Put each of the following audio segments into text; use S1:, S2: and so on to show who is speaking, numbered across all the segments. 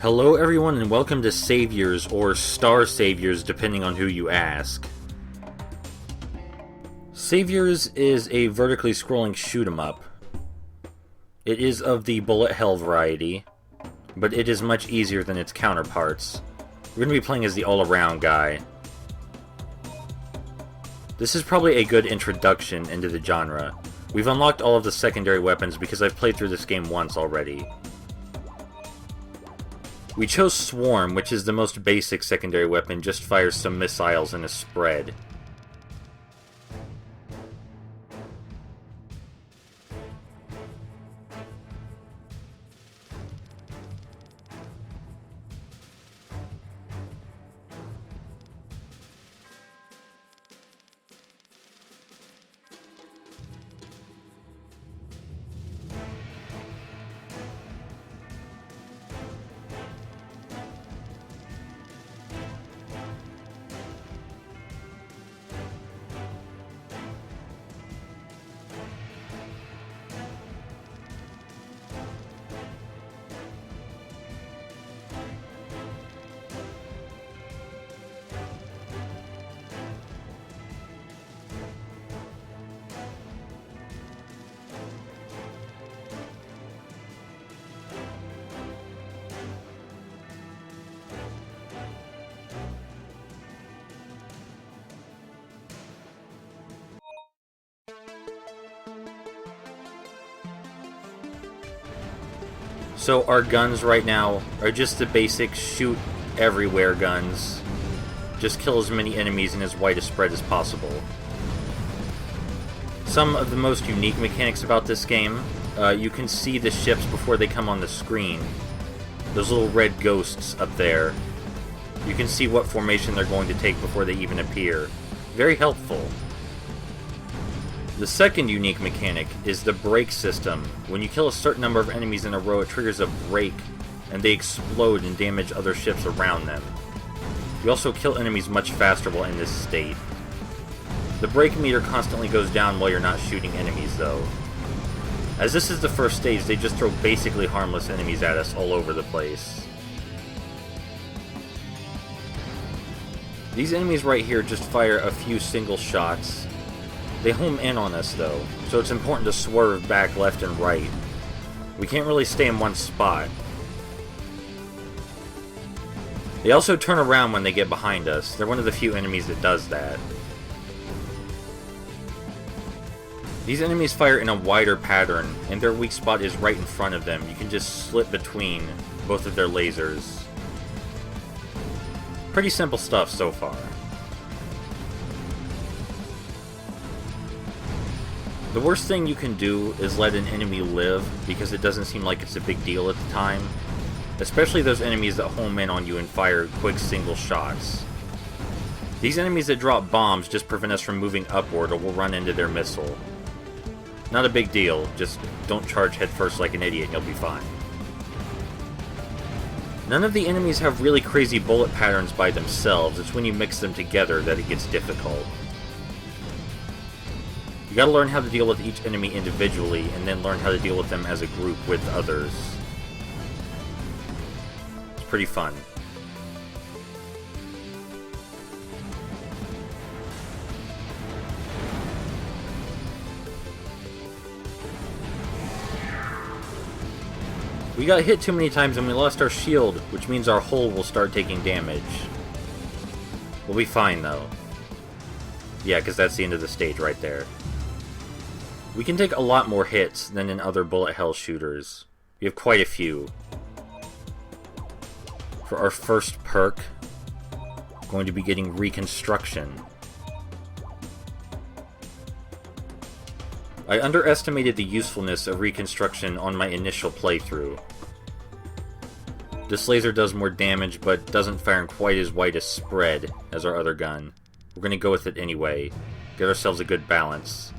S1: Hello everyone and welcome to Saviors, or Star Saviors depending on who you ask. Saviors is a vertically scrolling shoot 'em up. It is of the bullet hell variety, but it is much easier than its counterparts. We're going to be playing as the all-around guy. This is probably a good introduction into the genre. We've unlocked all of the secondary weapons because I've played through this game once already. We chose Swarm, which is the most basic secondary weapon, just fires some missiles in a spread. So our guns right now are just the basic shoot everywhere guns. Just kill as many enemies in as wide a spread as possible. Some of the most unique mechanics about this game, you can see the ships before they come on the screen. Those little red ghosts up there. You can see what formation they're going to take before they even appear. Very helpful. The second unique mechanic is the brake system. When you kill a certain number of enemies in a row, it triggers a brake, and they explode and damage other ships around them. You also kill enemies much faster while in this state. The brake meter constantly goes down while you're not shooting enemies, though. As this is the first stage, they just throw basically harmless enemies at us all over the place. These enemies right here just fire a few single shots. They home in on us, though, so it's important to swerve back left and right. We can't really stay in one spot. They also turn around when they get behind us. They're one of the few enemies that does that. These enemies fire in a wider pattern, and their weak spot is right in front of them. You can just slip between both of their lasers. Pretty simple stuff so far. The worst thing you can do is let an enemy live, because it doesn't seem like it's a big deal at the time. Especially those enemies that home in on you and fire quick single shots. These enemies that drop bombs just prevent us from moving upward or we'll run into their missile. Not a big deal, just don't charge headfirst like an idiot and you'll be fine. None of the enemies have really crazy bullet patterns by themselves, it's when you mix them together that it gets difficult. You gotta learn how to deal with each enemy individually, and then learn how to deal with them as a group with others. It's pretty fun. We got hit too many times and we lost our shield, which means our hull will start taking damage. We'll be fine, though. Yeah, because that's the end of the stage right there. We can take a lot more hits than in other bullet hell shooters. We have quite a few. For our first perk, we're going to be getting Reconstruction. I underestimated the usefulness of Reconstruction on my initial playthrough. This laser does more damage, but doesn't fire in quite as wide a spread as our other gun. We're going to go with it anyway. Get ourselves a good balance.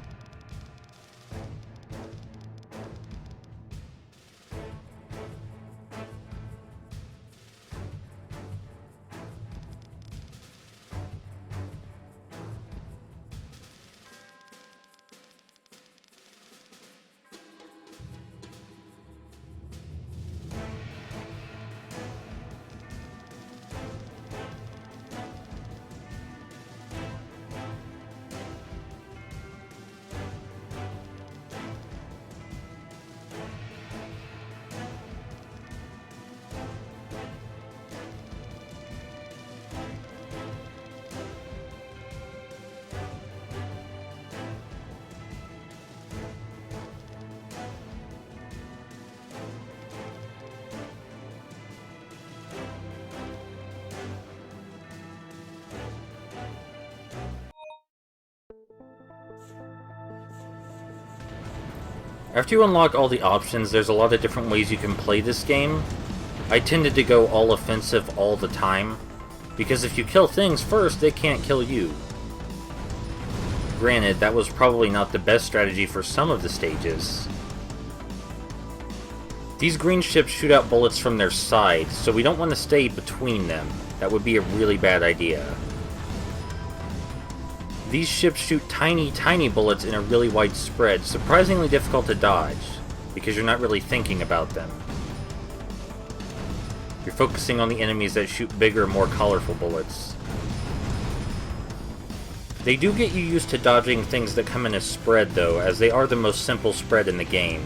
S1: After you unlock all the options, there's a lot of different ways you can play this game. I tended to go all offensive all the time, because if you kill things first, they can't kill you. Granted, that was probably not the best strategy for some of the stages. These green ships shoot out bullets from their sides, so we don't want to stay between them. That would be a really bad idea. These ships shoot tiny bullets in a really wide spread, surprisingly difficult to dodge, because you're not really thinking about them. You're focusing on the enemies that shoot bigger, more colorful bullets. They do get you used to dodging things that come in a spread, though, as they are the most simple spread in the game.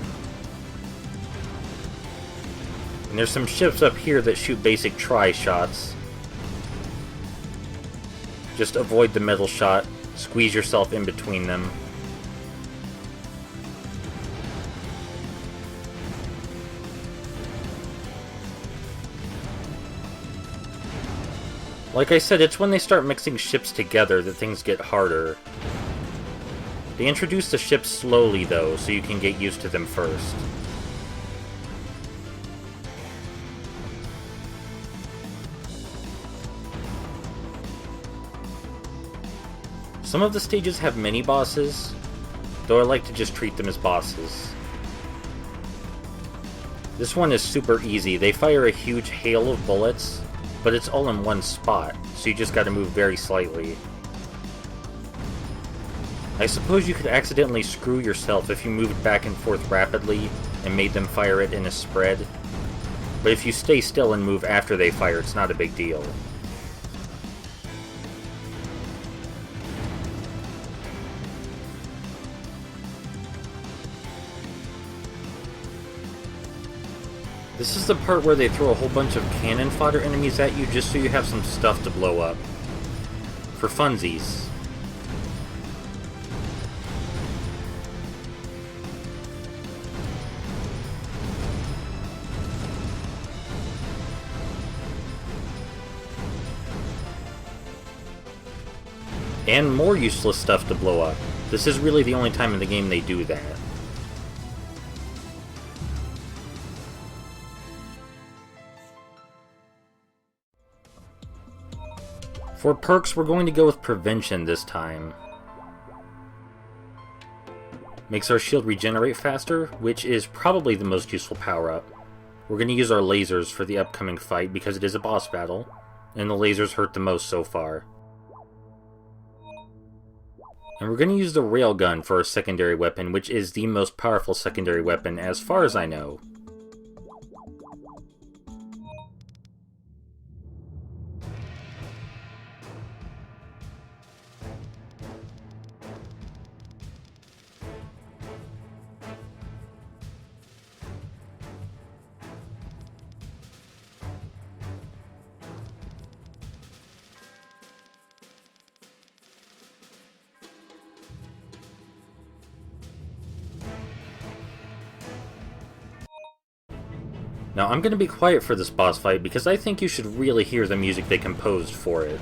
S1: And there's some ships up here that shoot basic tri-shots. Just avoid the metal shot, squeeze yourself in between them. Like I said, it's when they start mixing ships together that things get harder. They introduce the ships slowly, though, so you can get used to them first. Some of the stages have mini-bosses, though I like to just treat them as bosses. This one is super easy. They fire a huge hail of bullets, but it's all in one spot, so you just gotta move very slightly. I suppose you could accidentally screw yourself if you moved back and forth rapidly and made them fire it in a spread, but if you stay still and move after they fire, it's not a big deal. This is the part where they throw a whole bunch of cannon fodder enemies at you just so you have some stuff to blow up. For funsies. And more useless stuff to blow up. This is really the only time in the game they do that. For perks, we're going to go with Prevention this time. Makes our shield regenerate faster, which is probably the most useful power-up. We're going to use our lasers for the upcoming fight because it is a boss battle, and the lasers hurt the most so far. And we're going to use the railgun for our secondary weapon, which is the most powerful secondary weapon as far as I know. Now, I'm going to be quiet for this boss fight because I think you should really hear the music they composed for it.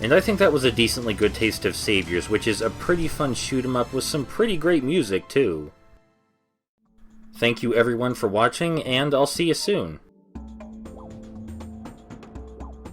S1: And I think that was a decently good taste of Saviors, which is a pretty fun shoot 'em up with some pretty great music, too. Thank you everyone for watching, and I'll see you soon.